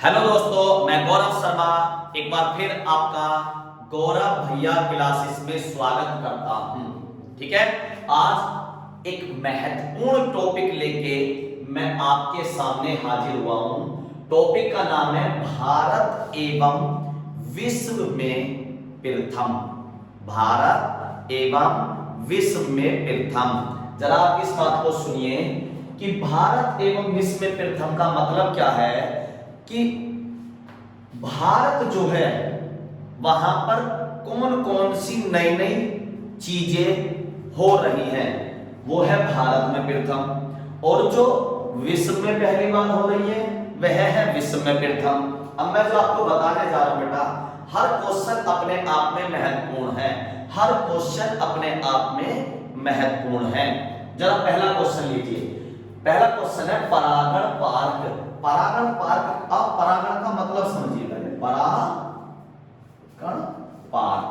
Hello दोस्तों, मैं गौरव शर्मा एक बार फिर आपका गौरव भैया क्लासेस में स्वागत करता हूं। ठीक है, आज एक महत्वपूर्ण टॉपिक लेके मैं आपके सामने हाजिर हुआ हूं। टॉपिक का नाम है भारत एवं विश्व में प्रथम। भारत एवं विश्व में प्रथम। जरा आप इस बात को सुनिए कि भारत एवं विश्व में प्रथम का मतलब क्या है कि भारत जो है वहां पर कौन कौन सी नई नई चीजें हो रही हैं, वो है भारत में प्रथम। और जो विश्व में पहली बार हो रही है वह है विश्व में प्रथम। अब मैं जो आपको बताने जा रहा हूं बेटा, हर क्वेश्चन अपने आप में महत्वपूर्ण है। हर क्वेश्चन अपने आप में महत्वपूर्ण है। जरा पहला क्वेश्चन लीजिए। पहला क्वेश्चन है परागण पार्क। परागण पार्क, अब परागण का मतलब समझिए पहले। परागण पार्क,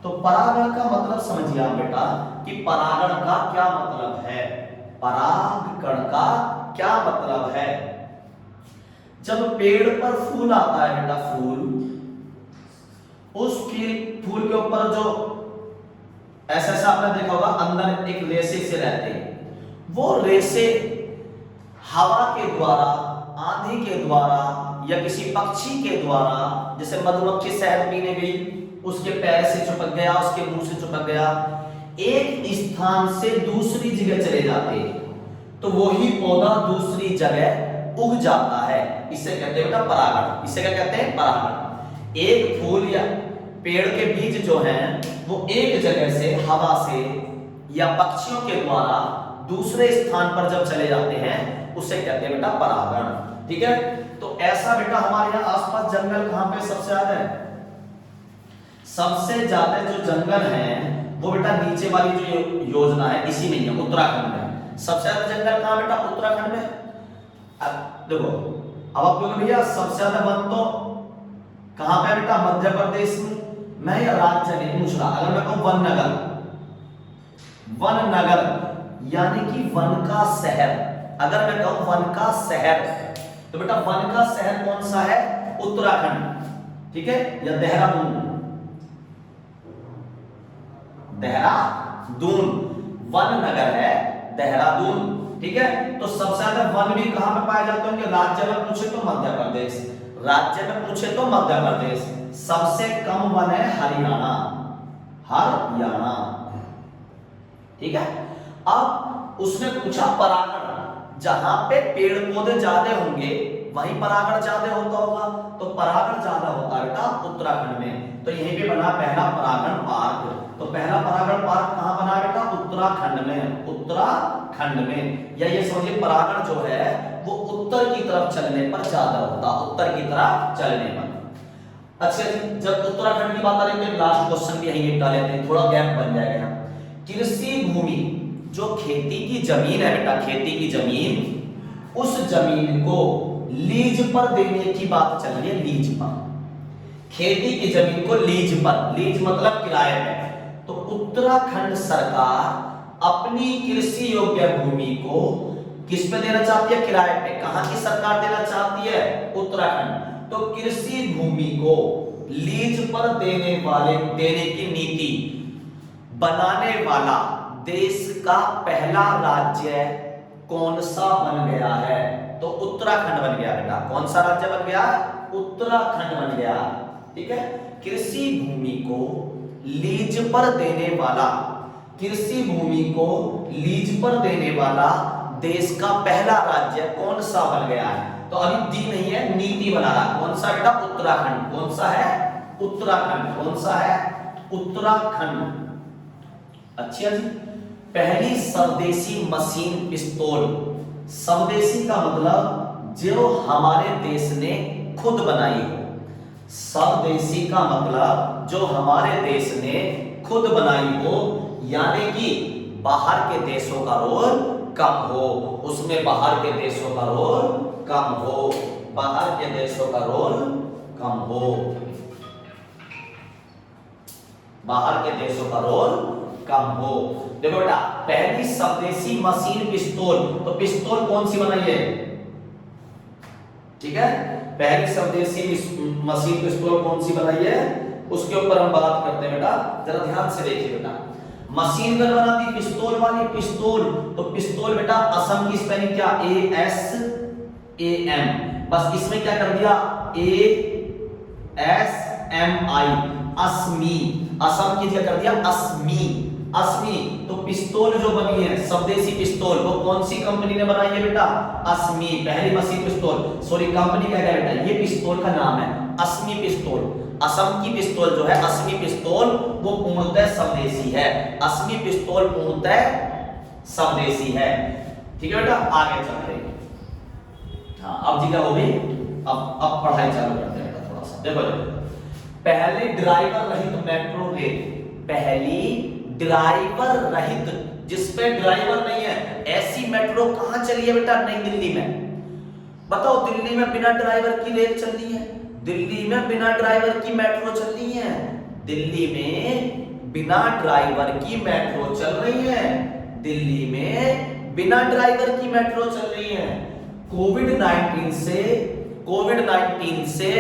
तो परागण का मतलब समझिए आप बेटा कि परागण का क्या मतलब है। परागण का क्या मतलब है? जब पेड़ पर फूल आता है बेटा, फूल, उसकी फूल के ऊपर जो ऐसा ऐसा आपने देखा होगा अंदर एक रेशे से रहते हैं, वो रेशे हवा के द्वारा, आंधी के द्वारा या किसी पक्षी के द्वारा, जैसे मधुमक्खी शहद पीने गई, उसके पैर से चिपक गया, उसके मुंह से चिपक गया, एक स्थान से दूसरी जगह चले जाते हैं तो वही पौधा दूसरी जगह उग जाता है। इसे कहते हैं बेटा परागण। इसे क्या कहते हैं? परागण। एक फूल या पेड़ के बीज जो हैं वो एक जगह से हवा से या पक्षियों के द्वारा दूसरे स्थान पर जब चले जाते हैं उसे कहते हैं बेटा परागण। ठीक है, तो ऐसा बेटा हमारे यहाँ आसपास जंगल कहां पे सबसे ज्यादा है? सबसे ज्यादा जो जंगल है वो बेटा नीचे वाली जो योजना है इसी में है, उत्तराखंड में। सबसे ज्यादा जंगल कहां बेटा? उत्तराखंड में। अब देखो, अब आप बोलोगे भैया सबसे ज्यादा वन तो कहां पे बेटा? मध्य प्रदेश में। मैं ये राज्य नहीं पूछ रहा। अगर मैं कहूं वन नगर, वन नगर यानी कि वन का शहर, अगर मैं कहूं वन का शहर, तो बेटा वन का शहर कौन सा है? उत्तराखंड। ठीक है, या देहरादून। देहरादून वन नगर है, देहरादून। ठीक है, तो सबसे ज्यादा वन भी कहां पे पाए जाते होंगे? राज्य में पूछे तो मध्य प्रदेश, राज्य में पूछे तो मध्य प्रदेश। सबसे कम वन है हरियाणा, हरियाणा। ठीक है, अब उसने पूछा परागण, जहां पे पेड़ पौधे ज्यादा होंगे वहीं परागण ज्यादा होता होगा, तो परागण ज्यादा होता है बेटा उत्तराखंड में। तो यहीं पे बना पहला परागण पार्क। तो पहला परागण पार्क कहां बना बेटा? उत्तराखंड में। उत्तराखंड में, या ये समझिए परागण जो है वो उत्तर की तरफ चलने पर ज्यादा होता, उत्तर की तरफ चलने पर। अच्छा जी, जब उत्तराखंड की बात आ रही है लास्ट क्वेश्चन भी यही निपटा लेते हैं, थोड़ा गैप बन जाएगा। कृषि भूमि, जो खेती की जमीन है बेटा, खेती की जमीन, उस जमीन को लीज पर देने की बात चल रही है। लीज पर, खेती की जमीन को लीज पर, लीज मतलब किराए पे। तो उत्तराखंड सरकार अपनी कृषि योग्य भूमि को किस पे देना चाहती है? किराए पे। कहां की सरकार देना चाहती है? उत्तराखंड। तो कृषि भूमि को लीज पर देने की नीति बनाने वाला देश का पहला राज्य कौन सा बन गया है? तो उत्तराखंड बन गया बेटा। कौन सा राज्य बन गया? उत्तराखंड बन गया। ठीक है, कृषि भूमि को लीज पर देने वाला, कृषि भूमि को लीज पर देने वाला देश का पहला राज्य कौन सा बन गया है? तो अभी दी नहीं है, नीति बना रहा। कौन सा बेटा? उत्तराखंड। कौन सा है? उत्तराखंड। कौन सा है? उत्तराखंड। अच्छा जी, पहली स्वदेशी मशीन पिस्तौल। स्वदेशी का मतलब जो हमारे देश ने खुद बनाई हो। स्वदेशी का मतलब जो हमारे देश ने खुद बनाई हो, यानी कि बाहर के देशों का रोल कम हो, उसमें बाहर के देशों का रोल कम हो, बाहर के देशों का रोल कम हो, बाहर के देशों का रोल कम हो। देखो बेटा, पहली स्वदेशी मशीन पिस्तौल, तो पिस्तौल कौन सी बनाई है? ठीक है, पहली स्वदेशी मशीन पिस्तौल कौन सी बनाई है उसके ऊपर हम बात करते हैं बेटा, जरा ध्यान से देखिए बेटा। मशीन गन बना दी पिस्तौल वाली, पिस्तौल, तो पिस्तौल बेटा असम की स्पेलिंग क्या, ASAM, बस इसमें क्या कर दिया ASMI, असमी, असम की जगह कर दिया असमी, असमी। तो पिस्तौल जो बनी है स्वदेशी पिस्तौल वो कौन सी कंपनी ने बनाई है बेटा, असमी, पहली मशीन पिस्तौल, सॉरी कंपनी क्या है बेटा, ये पिस्तौल का नाम है असमी पिस्तौल। असम की पिस्तौल जो है असमी पिस्तौल वो पूर्णतः स्वदेशी है, असमी पिस्तौल पूर्णतः स्वदेशी है। ठीक है बेटा, आगे चल रहे हैं। हाँ अब जी क्या हो गई, अब पढ़ाई चालू करते हैं बेटा थोड़ा सा। देखो पहले ड्राइवर रहित मेट्रो रेल, पहली ड्राइवर रहित, जिसपे ड्राइवर नहीं है, ऐसी मेट्रो कहां चली है बेटा, नई दिल्ली में। बताओ दिल्ली में बिना ड्राइवर की रेल चल रही है, दिल्ली में बिना ड्राइवर की मेट्रो चल रही है, दिल्ली में बिना ड्राइवर की मेट्रो चल रही है, दिल्ली में बिना ड्राइवर की मेट्रो चल रही है। कोविड-19 से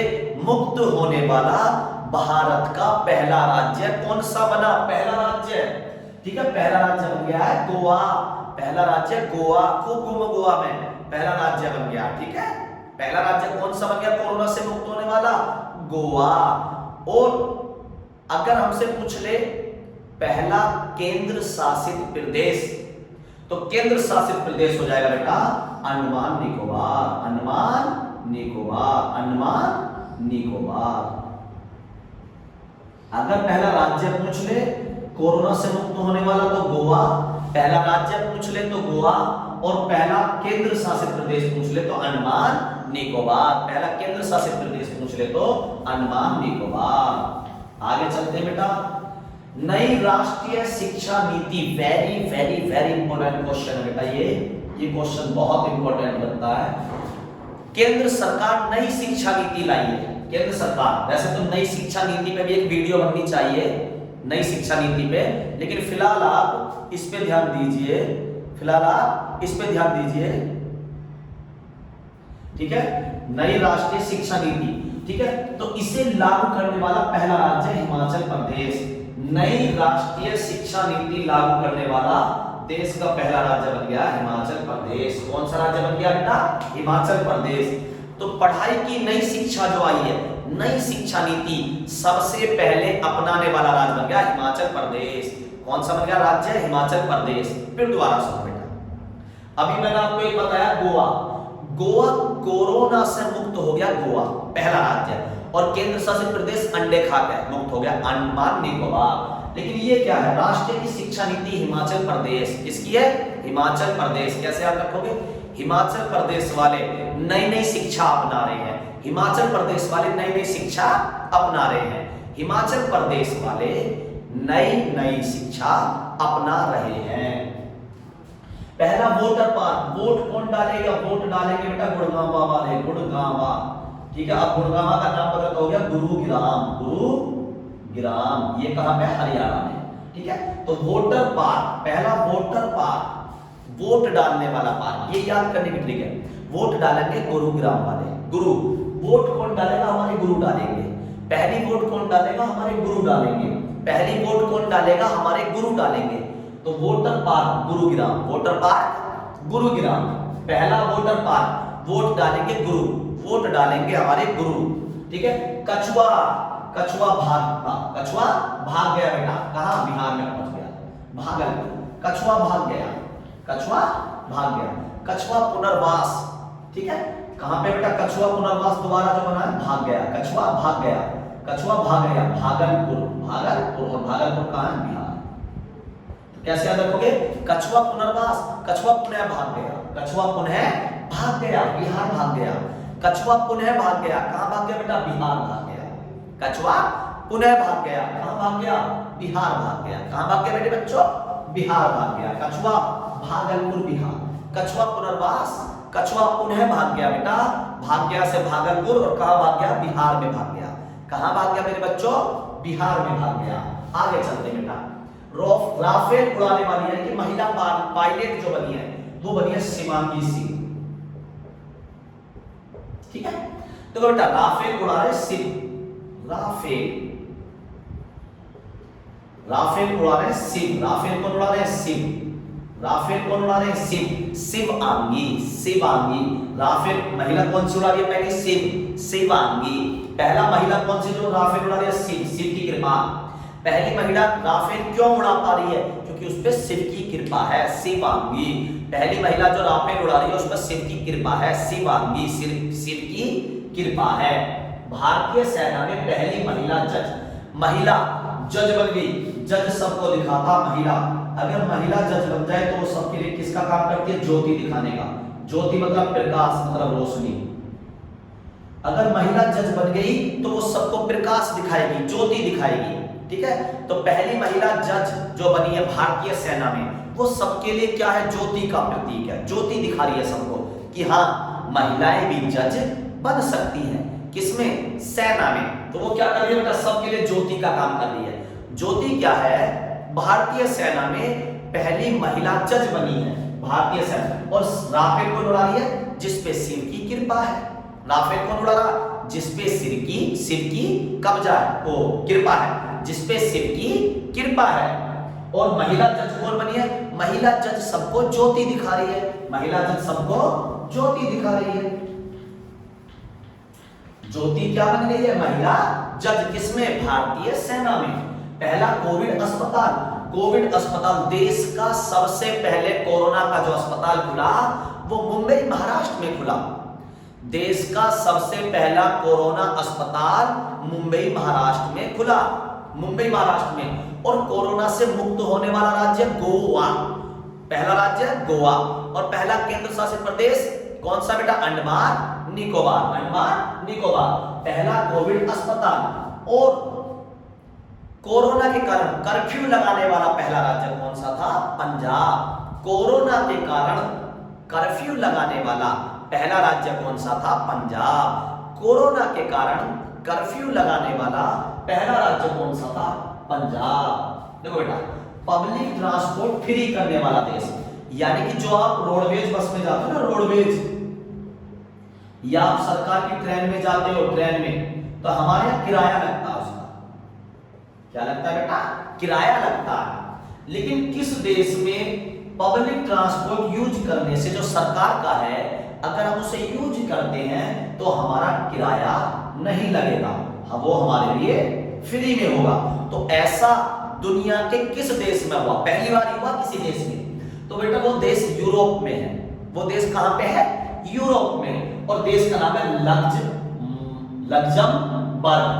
मुक्त होने वाला भारत का पहला राज्य कौन सा बना, पहला राज्य, ठीक है, पहला राज्य बन गया है गोवा, पहला राज्य गोवा, खूब घूमो गोवा में, पहला राज्य बन गया। ठीक है, पहला राज्य कौन सा बन गया कोरोना से मुक्त होने वाला, गोवा। और अगर हमसे पूछ ले पहला केंद्र शासित प्रदेश, तो केंद्र शासित प्रदेश हो जाएगा बेटा अंडमान निकोबार, अंडमान निकोबार, अंडमान निकोबार। अगर पहला राज्य पूछ ले कोरोना से मुक्त होने वाला तो गोवा, पहला राज्य पूछ ले तो गोवा, और पहला केंद्र शासित प्रदेश पूछ ले तो अंडमान निकोबार, पहला केंद्र शासित प्रदेश पूछ ले तो अंडमान निकोबार। आगे चलते हैं बेटा, नई राष्ट्रीय शिक्षा नीति, very very very important question है बेटा, ये क्वेश्चन बहुत इंपॉर्टेंट बनता है। केंद्र सरकार नई शिक्षा नीति लाई है, केंद्र सरकार, वैसे तो नई शिक्षा नीति पे भी एक वीडियो बननी चाहिए, नई शिक्षा नीति पे, लेकिन फिलहाल आप इस पे ध्यान दीजिए, फिलहाल आप इस पे ध्यान दीजिए। ठीक है, नई राष्ट्रीय शिक्षा नीति, ठीक है, तो इसे लागू करने वाला पहला राज्य हिमाचल प्रदेश। नई राष्ट्रीय शिक्षा नीति लागू करने वाला देश का पहला राज्य बन गया हिमाचल प्रदेश। कौन सा राज्य बन गया बेटा, हिमाचल प्रदेश। तो पढ़ाई की नई शिक्षा जो आई है, नई शिक्षा नीति सबसे पहले अपनाने वाला राज्य बन गया हिमाचल प्रदेश। कौन सा बन गया राज्य, हिमाचल प्रदेश। फिर दोबारा सुनो बेटा, अभी मैंने आपको एक बताया गोवा, गोवा कोरोना से मुक्त हो गया, गोवा पहला राज्य, और केंद्र शासित प्रदेश अंडे खा गया, मुक्त हो गया अंडमान निकोबार। लेकिन ये क्या है, राष्ट्रीय की शिक्षा नीति हिमाचल प्रदेश, इसकी है हिमाचल प्रदेश। कैसे याद रखोगे, हिमाचल प्रदेश वाले नई नई शिक्षा अपना रहे हैं, हिमाचल प्रदेश वाले नई नई शिक्षा अपना रहे हैं, हिमाचल प्रदेश वाले नई नई शिक्षा अपना रहे हैं। पहला वोटर पार्क, वोट कौन डालेगा, वोट डालेंगे बेटा गुड़गांवा वाले, गुड़गांवा। ठीक है, अब गुड़गांवा का नाम बदल हो गया गुरुग्राम, गुरुग्राम, ये कहां पे, हरियाणा में। ठीक है, तो वोटर पार्क, पहला वोटर पार्क, वोट डालने वाला पार्क, ये याद करने की ट्रिक है। वोट डालेंगे गुरुग्राम वाले, गुरु, वोट कौन डालेगा, हमारे गुरु डालेंगे। पहली वोट कौन डालेगा, हमारे गुरु डालेंगे। पहली वोट कौन डालेगा, हमारे गुरु डालेंगे। तो water park Gurugram, water park Gurugram, पहला वोटर पार्क, वोट डालेंगे गुरु, वोट डालेंगे हमारे गुरु। ठीक है, कछुआ, कछुआ कछुआ भाग गया बेटा, कहां, बिहार में पहुंच गया, भागलपुर, कछुआ भाग गया, कछुआ भाग गया। कछुआ पुनर्वास, ठीक है, कहां पे बेटा, कछुआ पुनर्वास दोबारा जो बना है, भाग गया, कछुआ भाग गया, कछुआ भाग गया, भागलपुर, भागलपुर, और भागलपुर कहां है, बिहार। कैसे याद रखोगे, कछुआ पुनर्वास, कछुआ पुनः भाग गया, कछुआ पुनः भाग गया, बिहार भाग गया, कछुआ पुनः भाग गया, कहां भाग गया बेटा, बिहार भाग गया, कछुआ पुनः भाग गया, कहां भाग गया, बिहार भाग गया, कहां भाग गया बेटे बच्चों, बिहार भाग गया, कछुआ भागलपुर बिहार, कछुआ पुनर्वास, कछुआ पुनः भाग गया बेटा, भाग गया से भागलपुर, और कहां भाग गया, बिहार में भाग गया, कहां भाग गया मेरे बच्चों, बिहार में भाग गया। आगे चलते बेटा, राफेल उड़ाने वाली है कि महिला पायलट जो बनी है वो बनी है शिवांगी सिंह। ठीक है। तो बेटा राफेल उड़ा रहे सिव, राफेल उड़ा रहे शिव, राफेल कौन उड़ा रहे शिव, राफेल कौन उड़ा रहे शिव, शिवांगी, शिवांगी। राफेल महिला कौन सी उड़ा रही है पहली, शिव, शिवांगी। पहला महिला कौन सी जो राफेल उड़ा रही है, शिव, शिव की कृपा। पहली महिला राफेल क्यों उड़ा पा रही है, क्योंकि उस पर शिव की कृपा है, शिवांगी। पहली महिला जो राफेल उड़ा रही है उस पर शिव की कृपा है, शिवांगी, शिव की कृपा है। भारतीय सेना में पहली महिला जज, महिला जज बन गई, जज सबको दिखाता महिला। अगर महिला जज बन जाए तो वो सबके लिए किसका काम करती है, ज्योति दिखाने का। ज्योति मतलब प्रकाश, मतलब रोशनी। अगर महिला जज बन गई तो वो सबको प्रकाश दिखाएगी, ज्योति दिखाएगी, ठीक है। तो पहली महिला जज जो बनी है भारतीय सेना में, वो सबके लिए क्या है, ज्योति का प्रतीक है, ज्योति दिखा रही है सबको कि हाँ महिलाएं भी जज बन सकती हैं। किसमें, सेना में। तो वो क्या कर रही है बेटा, सबके लिए ज्योति का काम कर रही है। ज्योति क्या है, भारतीय सेना में पहली महिला जज बनी है भारतीय सेना। और राफेल कौन उड़ा रही है, जिसपे शिव की कृपा है। राफेल कौन उड़ा रहा, जिसपे शिव की कब्जा है, वो कृपा है, जिसपे शिव की कृपा है। और महिला जज कौन बनी है, महिला जज सबको ज्योति दिखा रही है, महिला जज सबको ज्योति दिखा रही है। ज्योति क्या बन गई है, महिला जज। किसमें, भारतीय सेना में। पहला कोविड अस्पताल, कोविड अस्पताल देश का सबसे पहले कोरोना का जो अस्पताल खुला वो मुंबई महाराष्ट्र में खुला। देश का सबसे पहला कोरोना अस्पताल मुंबई महाराष्ट्र में खुला, मुंबई महाराष्ट्र में। और कोरोना से मुक्त होने वाला राज्य गोवा, पहला राज्य गोवा। और पहला केंद्र शासित प्रदेश कौन सा बेटा, अंडमान निकोबार, अंडमान निकोबार। पहला कोविड अस्पताल। और कोरोना के कारण कर्फ्यू लगाने वाला पहला राज्य कौन सा था, पंजाब। कोरोना के कारण कर्फ्यू लगाने वाला पहला राज्य कौन सा था, पंजाब। कोरोना के कारण कर्फ्यू लगाने वाला पहला राज्य कौन सा था, पंजाब। देखो बेटा, पब्लिक ट्रांसपोर्ट फ्री करने वाला देश, यानी कि जो आप रोडवेज बस में जाते हो ना, रोडवेज, या आप सरकार की ट्रेन में जाते हो, ट्रेन में, तो हमारे यहाँ किराया लगता है उसका। क्या लगता है बेटा, किराया लगता है। लेकिन किस देश में पब्लिक ट्रांसपोर्ट यूज करने से जो सरकार का है, अगर हम उसे यूज करते हैं तो हमारा किराया नहीं लगेगा, वो हमारे लिए फ्री में होगा। तो ऐसा दुनिया के किस देश में हुआ, पहली बार हुआ किसी देश में। तो बेटा वो देश यूरोप में है। वो देश कहां पे है, यूरोप में। और देश का नाम है लग्जमबर्ग,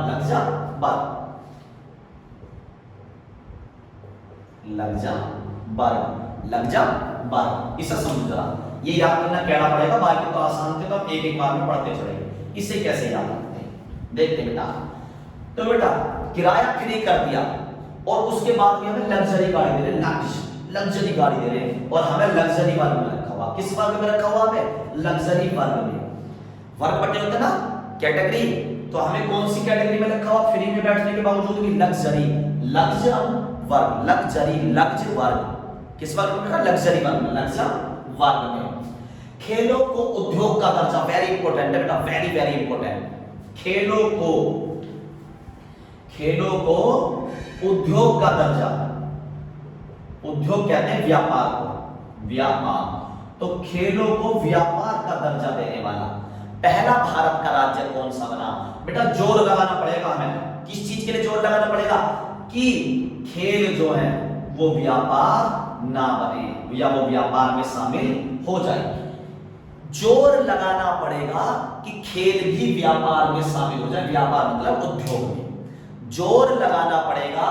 लग्जमबर्ग, लग्जमबर्ग, लग्जमबर्ग। इसे समझ जरा, ये याद करना कहना पड़ेगा, बाकी तो आसान थे तो हम एक एक बार में पढ़ते चलेंगे। इसे कैसे याद रखते हैं, देखते हैं बेटा। तो बेटा किराया फ्री कर दिया और उसके बाद भी हमें लग्जरी गाड़ी दे रहे, लग्जरी गाड़ी दे रहे, और हमें लग्जरी वर्ग में रखा हुआ। किस वर्ग में रखा हुआ हमें, लग्जरी वर्ग में। वर्ग बटे होते ना कैटेगरी, तो हमें कौन सी कैटेगरी में रखा हुआ, फ्री में बैठने के बावजूद भी, लग्जरी, लग्जर वर्ग, लग्जरी, लग्ज वर्ग। किस वर्ग में, लग्जरी वर्ग में, लग्जर वर्ग में। खेलों को उद्योग का दर्जा, वेरी इंपॉर्टेंट है बेटा, वेरी वेरी इंपॉर्टेंट। खेलों को उद्योग का दर्जा, उद्योग कहते हैं व्यापार को, व्यापार। तो खेलों को व्यापार का दर्जा देने वाला पहला भारत का राज्य कौन सा बना, बेटा जोर लगाना पड़ेगा हमें। किस चीज के लिए जोर लगाना पड़ेगा, कि खेल जो है वो व्यापार ना बने, या वो व्यापार में शामिल हो जाए। जोर लगाना पड़ेगा कि खेल भी व्यापार में शामिल हो जाए, व्यापार मतलब उद्योग में। जोर लगाना पड़ेगा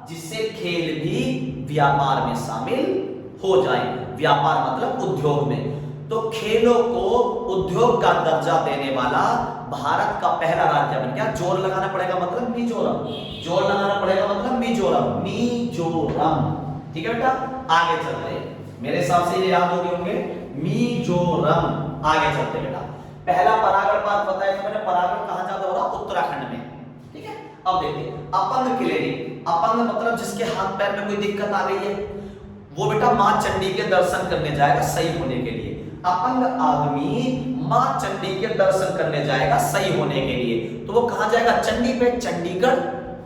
जिससे खेल भी व्यापार में शामिल हो जाए, व्यापार मतलब उद्योग में। तो खेलों को उद्योग का दर्जा देने वाला भारत का पहला राज्य बन गया। जोर लगाना पड़ेगा मतलब मिजोरम, जोर लगाना पड़ेगा मतलब मिजोरम, मिजोरम। ठीक है बेटा, आगे चल रहे हैं, मेरे हिसाब से ये याद हो गए होंगे, मिजोरम। आगे चलते बेटा, पहला परागण पात बताया तो मैंने, परागण कहां ज्यादा हो रहा, उत्तराखंड में। ठीक है, अब देखिए अपंग क्लिनिक। अपंग मतलब जिसके हाथ पैर में कोई दिक्कत आ गई है, वो बेटा मां चंडी के दर्शन करने जाएगा सही होने के लिए। अपंग आदमी माँ चंडी के दर्शन करने जाएगा सही होने के लिए। तो वो कहां जाएगा? चंडी पे, चंडीगढ़।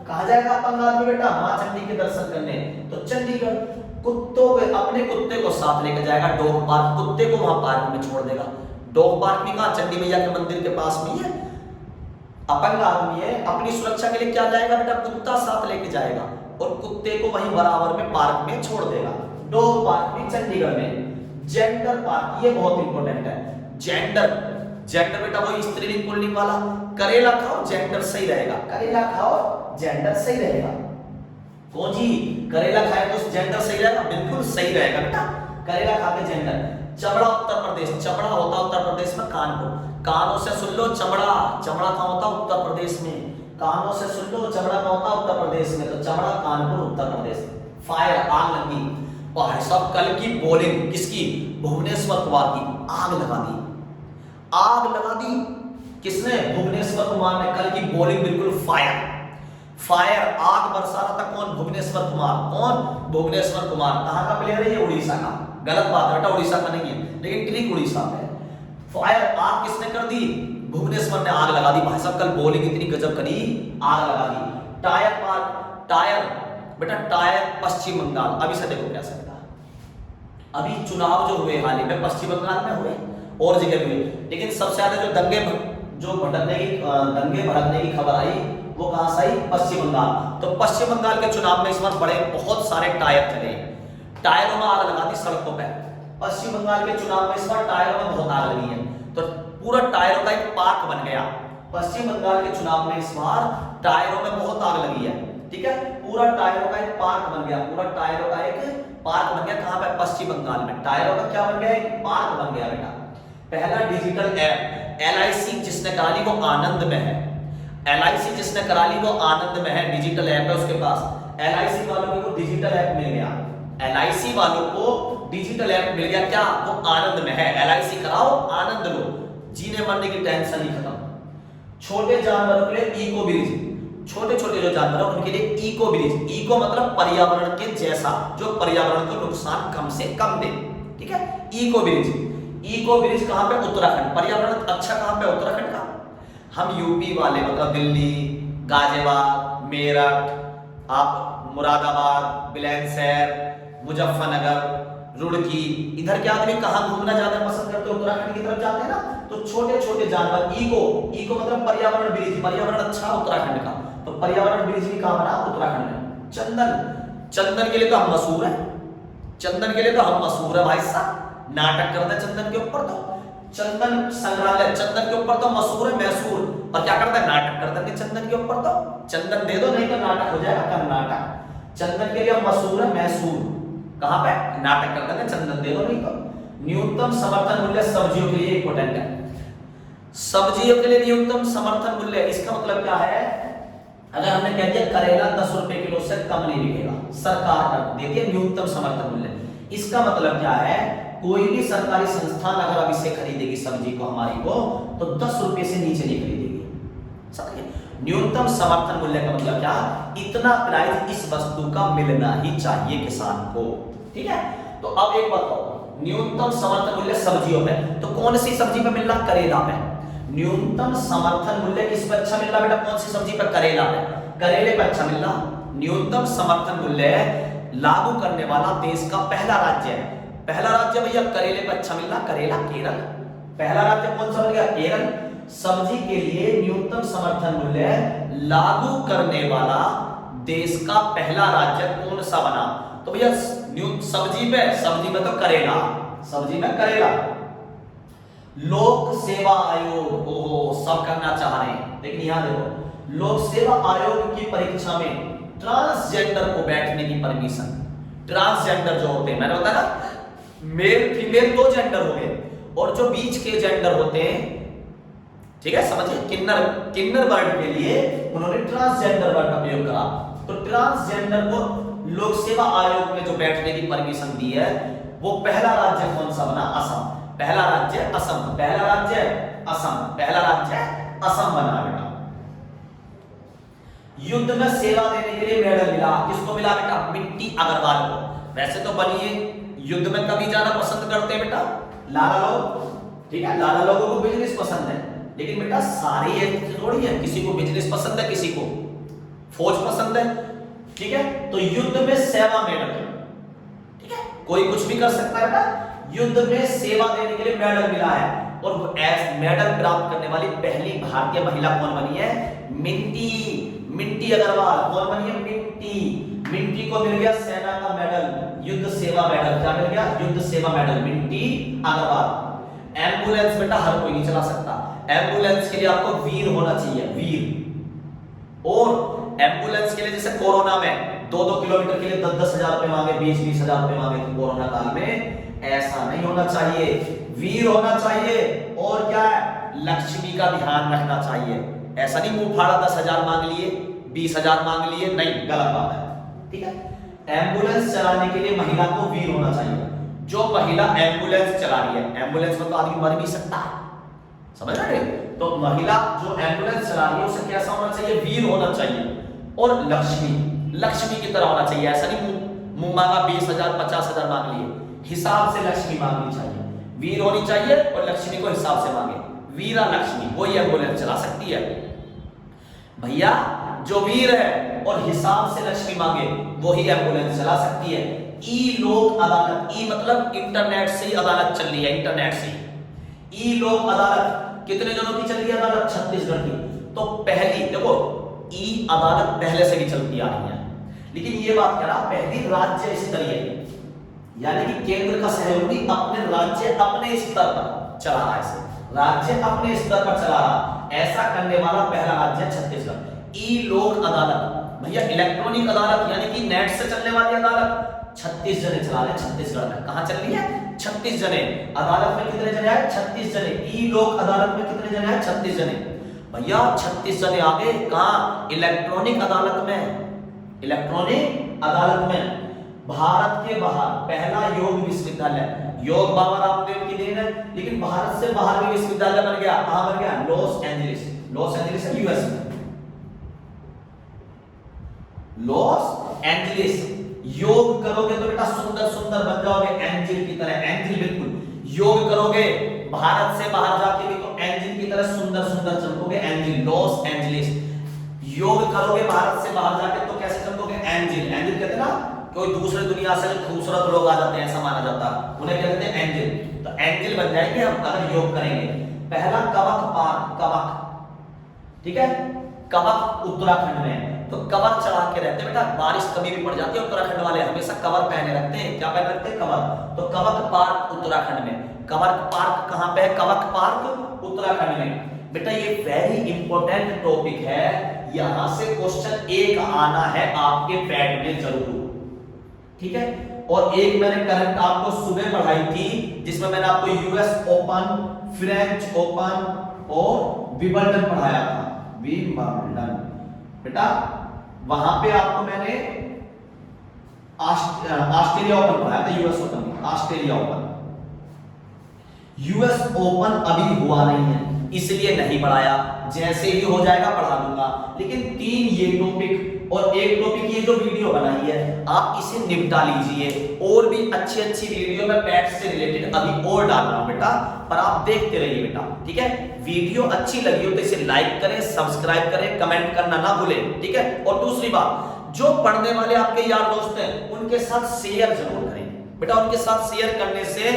कहां जाएगा अपंग आदमी बेटा? माँ चंडी के दर्शन करने, तो चंडीगढ़। कुत्तों के, अपने कुत्ते को साथ लेकर जाएगा डॉग पार्क, कुत्ते को वहां पार्क में छोड़ देगा। डॉग पार्क भी कहां? चंडी मैया के मंदिर के पास में है। अपंग आदमी है, अपनी सुरक्षा के लिए क्या जाएगा बेटा? कुत्ता साथ लेके जाएगा और कुत्ते को वहीं बराबर में पार्क में छोड़ देगा। डॉग पार्क भी चंडीगढ़ में। जेंडर पार्क, ये बहुत इंपॉर्टेंट है। जेंडर, जेंडर बेटा वही स्त्रीलिंग पुल्लिंग वाला। करेला खाओ, जेंडर सही रहेगा। करेला खाओ, जेंडर सही रहेगा। कौन जी? करेला खाए तो जेंडर सही रहेगा? बिल्कुल सही रहेगा बेटा, करेला खा के जेंडर। चमड़ा उत्तर प्रदेश, चमड़ा होता उत्तर प्रदेश में कान को। कानों से सुन लो चमड़ा, चमड़ा कहां होता? उत्तर प्रदेश में। कानों से सुन लो चमड़ा कहां होता? उत्तर प्रदेश में। तो चमड़ा कानपुर उत्तर प्रदेश। फायर, आग लगी। भाई साहब कल की बॉलिंग किसकी? भुवनेश्वर कुमार की। आग लगा दी, आग लगा दी। किसने? भुवनेश्वर कुमार ने। कल की बॉलिंग बिल्कुल फायर, फायर, आग बरसा रहा था। कौन? भुवनेश्वर कुमार। कौन? भुवनेश्वर कुमार। कहां का प्लेयर है ये? उड़ीसा का। गलत बात है बेटा, उड़ीसा का नहीं है, लेकिन ट्रिक उड़ीसा में। फायर, आग किसने कर दी? भुवनेश्वर ने आग लगा दी। भाई साहब कल बॉलिंग इतनी गजब करी, आग लगा दी। टायर पार्क, टायर बेटा, टायर पश्चिम बंगाल। अभी से देखो क्या सकता, अभी चुनाव जो हुए हाल ही में पश्चिम बंगाल में हुए और जगह हुए, लेकिन सबसे ज्यादा जो दंगे भड़कने की खबर आई वो कहां से आई? पश्चिम बंगाल। तो पश्चिम बंगाल के चुनाव में इस बार बड़े बहुत सारे टायर चले, टायरों में आग लगा दी सड़कों पे। पश्चिम बंगाल के चुनाव में इस बार टायरों में बहुत आग लगी है, तो पूरा टायरों का एक पार्क बन गया। पश्चिम बंगाल के चुनाव में इस बार टायरों में बहुत आग लगी है, ठीक है। पूरा टायरों का एक पार्क बन गया, पूरा टायरों का एक पार्क बन गया। कहां पे? पश्चिम बंगाल में। टायरों का क्या बन गया? एक पार्क बन गया बेटा। पहला डिजिटल ऐप LIC जिसने करा ली वो आनंद में है। LIC जिसने करा ली वो आनंद में है, डिजिटल ऐप है उसके पास। LIC वालों को डिजिटल ऐप मिल गया, LIC वालों को डिजिटल ऐप मिल गया। क्या? वो आनंद में है। LIC कराओ, आनंद लो, जीने मरने की टेंशन ही खत्म। छोटे जानवरों के लिए इको ब्रिज, छोटे छोटे जो जानवर है उनके लिए इको ब्रिज। इको मतलब पर्यावरण के जैसा, जो पर्यावरण को नुकसान कम से कम दे, ठीक है। इको ब्रिज, इको ब्रिज कहां पे? उत्तराखंड। पर्यावरण अच्छा कहां पे? उत्तराखंड का। हम यूपी वाले मतलब दिल्ली, गाजियाबाद, मेरठ, आप मुरादाबाद, बुलंदशहर, मुजफ्फरनगर, रुड़की, इधर के आदमी कहां घूमना ज्यादा पसंद करते हैं? उत्तराखंड की तरफ जाते हैं ना। तो छोटे छोटे जानवर, इको, इको मतलब पर्यावरण ब्रिज, पर्यावरण अच्छा उत्तराखंड का। तो पर्यावरण ब्रिज भी कहां बना? उत्तराखंड में। चंदन, चंदन के लिए तो हम मशहूर है, चंदन के लिए तो हम मशहूर है भाई साहब। नाटक करते हैं चंदन के ऊपर, तो चंदन संग्रहालय चंदन के ऊपर तो मशहूर है, मैसूर। और क्या करता है? नाटक करता है चंदन के ऊपर। तो चंदन दे दो, नहीं तो नाटक हो जाएगा कर्नाटक। चंदन के लिए मशहूर है मैसूर। कहां पे? नाटक करते हैं चंदन दे दो, नहीं तो। न्यूनतम समर्थन मूल्य सब्जियों के लिए इंपॉर्टेंट है। सब्जियों के लिए न्यूनतम समर्थन मूल्य, इसका मतलब क्या है? अगर हमने कह दिया करेला 10 रुपए किलो से कम नहीं बिकेगा, सरकार कर देती है न्यूनतम समर्थन मूल्य। इसका मतलब क्या है? कोई भी सरकारी संस्थान अगर अब इसे खरीदेगी सब्जी को हमारी को, तो 10 रुपए से नीचे नहीं खरीदेगी। समझिए, न्यूनतम समर्थन मूल्य का मतलब क्या? इतना प्राइस इस वस्तु का मिलना ही चाहिए किसान को, ठीक है। तो अब एक बात बताओ, न्यूनतम समर्थन मूल्य सब्जियों पे, तो कौन सी सब्जी पे मिल रहा? करेला पे। न्यूनतम समर्थन मूल्य किस पे अच्छा मिल रहा बेटा? कौन सी सब्जी पे? करेला पे, करेले पे अच्छा मिल रहा। न्यूनतम समर्थन मूल्य लागू करने वाला देश का पहला राज्य है। पहला राज्य भैया करेले पे अच्छा मिल रहा, करेला, केरल। पहला राज्य कौन सा बन गया? केरल। सब्जी के लिए न्यूनतम समर्थन मूल्य लागू करने वाला देश का पहला राज्य कौन सा बना? तो भैया सब्जी में तो करेला, सब्जी में करेला। लोक सेवा आयोग, ओहो सब करना चाह रहे हैं, लेकिन यहां देखो, लोक सेवा आयोग की परीक्षा में ट्रांसजेंडर को बैठने की परमिशन। ट्रांसजेंडर जो होते हैं, मैंने बताया ना, मेल फीमेल दो जेंडर हो गए, और जो बीच के जेंडर होते हैं, ठीक है, समझिए, किन्नर वर्ड के लिए उन्होंने ट्रांसजेंडर वर्ड का प्रयोग करा। तो ट्रांसजेंडर को लोक सेवा आयोग में जो बैठने की परमिशन दी है, वो पहला राज्य कौन सा बना? असम। पहला राज्य असम, पहला राज्य असम, पहला राज्य असम बना बेटा। युद्ध में सेवा देने के लिए मेडल मिला, किसको मिला बेटा? मिट्टी अग्रवाल को। वैसे तो बनिए युद्ध में कभी जाना पसंद करते हैं बेटा? लाला लोग ठीक है, लाला लोगों को बिजनेस पसंद है, लेकिन बेटा सारे ये थोड़ी है, किसी को बिजनेस पसंद है, किसी को फौज पसंद है। ठीक है, तो युद्ध में सेवा मेडल, ठीक है, कोई कुछ भी कर सकता है बेटा, युद्ध में सेवा देने के लिए मेडल मिला है। और वो मेडल प्राप्त करने वाली पहली भारतीय महिला कौन बनी है? मिंटी अग्रवाल। कौन बनी है? मिंटी को मिल गया सेना का मेडल, युद्ध सेवा मेडल। क्या मिल गया? युद्ध सेवा मेडल, मिंटी अग्रवाल। एम्बुलेंस बेटा हर कोई नहीं चला सकता, एम्बुलेंस के लिए आपको वीर होना चाहिए, वीर। और एम्बुलेंस के लिए जैसे कोरोना में 2-2 किलोमीटर के लिए 10-10 हजार रुपए मांगे, 20-20 हजार रुपए मांगे थे कोरोना काल में, ऐसा नहीं होना चाहिए, वीर होना चाहिए। और क्या है? लक्ष्मी का ध्यान रखना चाहिए। ऐसा नहीं मुंह फाड़ा 10 हजार मांग लिए, 20 हजार मांग लिए, नहीं, गलत बात है। ठीक है, एम्बुलेंस चलाने के लिए महिला को वीर होना चाहिए। जो महिला एम्बुलेंस चला रही है, एम्बुलेंस में तो आदमी मर भी सकता है, समझ रहे? तो महिला जो एम्बुलेंस चला रही है उसे कैसा होना चाहिए? वीर होना चाहिए। और लक्ष्मी की तरह होना चाहिए, ऐसा नहीं मुंह मांगा 20 हजार 50 हजार मांग लिए, हिसाब से लक्ष्मी मांगनी चाहिए, वीर होनी चाहिए और लक्ष्मी को हिसाब से मांगे। वीरा लक्ष्मी वही एम्बुलेंस चला सकती है भैया, जो वीर है और हिसाब से लक्ष्मी मांगे वही एम्बुलेंस चला सकती है। ई लोक अदालत, ई मतलब इंटरनेट से ही अदालत चल रही है, इंटरनेट से। ई लोक अदालत कितने जनों की चल रही है अदालत? छत्तीसगढ़ की। तो पहली देखो, ई अदालत पहले से भी चलती आ रही है, लेकिन ये बात कह रहा पहली राज्य स्तरीय, यानी कि केंद्र का सहयोगी अपने राज्य अपने स्तर पर चला रहा है, राज्य अपने स्तर पर चला रहा, ऐसा करने वाला पहला राज्य छत्तीसगढ़। ई लोक अदालत भैया इलेक्ट्रॉनिक अदालत, यानी कि नेट से चलने वाली अदालत 36 जने चला रहे छत्तीसगढ़ में। कहां चल रही है? 36 जने। अदालत में कितने जने आए? 36 जने। ई लोक अदालत में कितने जने आए? 36 जने। भैया 36 जने आ गए कहां? इलेक्ट्रॉनिक अदालत में। इलेक्ट्रॉनिक अदालत में भारत के बाहर पहला योग विश्वविद्यालय, योग बाबा रामदेव की देन है, लेकिन भारत से बाहर भी विश्वविद्यालय बन गया। कहां बन गया? Los Angeles. लॉस एंजलिस है यूएस में, लॉस एंजलिस। योग करोगे तो बेटा सुंदर सुंदर बन जाओगे, एंजिल की तरह, एंजिल बिल्कुल। योग करोगे भारत से बाहर जाके भी तो एंजिल की तरह सुंदर सुंदर चमकोगे, एंजिल। Los Angeles. योग करोगे भारत से बाहर जाके तो कैसे चमकोगे? एंजिल। एंजिल कहते हैं ना, कोई दूसरे दुनिया से खूबसूरत लोग आ जाते हैं, ऐसा माना जाता है, उन्हें कहते हैं एंजिल। तो एंजिल बन जाएंगे हम अगर योग करेंगे। पहला कवक पार्क, कवक, ठीक है, कवक उत्तराखंड में। तो कवर चढ़ा के रहते हैं बेटा, बारिश कभी भी पड़ जाती है, उत्तराखंड वाले हमेशा कवर पहने रखते हैं। क्या पहने रखते हैं? कवर। तो कवक पार्क उत्तराखंड में। कवक पार्क कहां पे है? कवक पार्क उत्तराखंड में। बेटा ये वेरी इंपॉर्टेंट टॉपिक है, यहां से क्वेश्चन एक आना है आपके पैड में जरूर, ठीक है। और एक मैंने करंट आपको सुबह पढ़ाई थी, जिसमें मैंने आपको यूएस ओपन, फ्रेंच ओपन और विंबलडन पढ़ाया था। विंबलडन बेटा, वहां पे आपको मैंने ऑस्ट्रेलिया ओपन पढ़ाया था, US open, Australia open. US open अभी हुआ नहीं है इसलिए नहीं पढ़ाया, जैसे ही हो जाएगा पढ़ा दूंगा। लेकिन 3 ये टॉपिक और एक टॉपिक ये जो वीडियो बनाई है आप इसे निपटा लीजिए। और भी अच्छी अच्छी वीडियो में पैट से रिलेटेड अभी और डाल रहा हूं बेटा, पर आप देखते रहिए बेटा, ठीक है। वीडियो अच्छी लगी हो तो इसे लाइक करें, सब्सक्राइब करें, कमेंट करना ना भूलें, ठीक है। और दूसरी बात, जो पढ़ने वाले आपके यार दोस्त हैं उनके साथ शेयर जरूर करें बेटा। उनके साथ शेयर करने से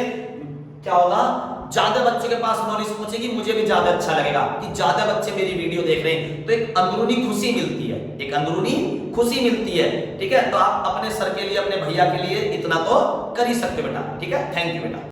क्या होगा, ज्यादा बच्चों के पास नॉलेज पहुंचेगी, मुझे भी ज्यादा अच्छा लगेगा कि ज्यादा बच्चे मेरी वीडियो देख रहे हैं, तो एक अंदरूनी खुशी मिलती है, एक अंदरूनी खुशी मिलती है, ठीक है। तो आप अपने सर के लिए, अपने भैया के लिए इतना तो कर ही सकते बेटा, ठीक है। थैंक यू बेटा।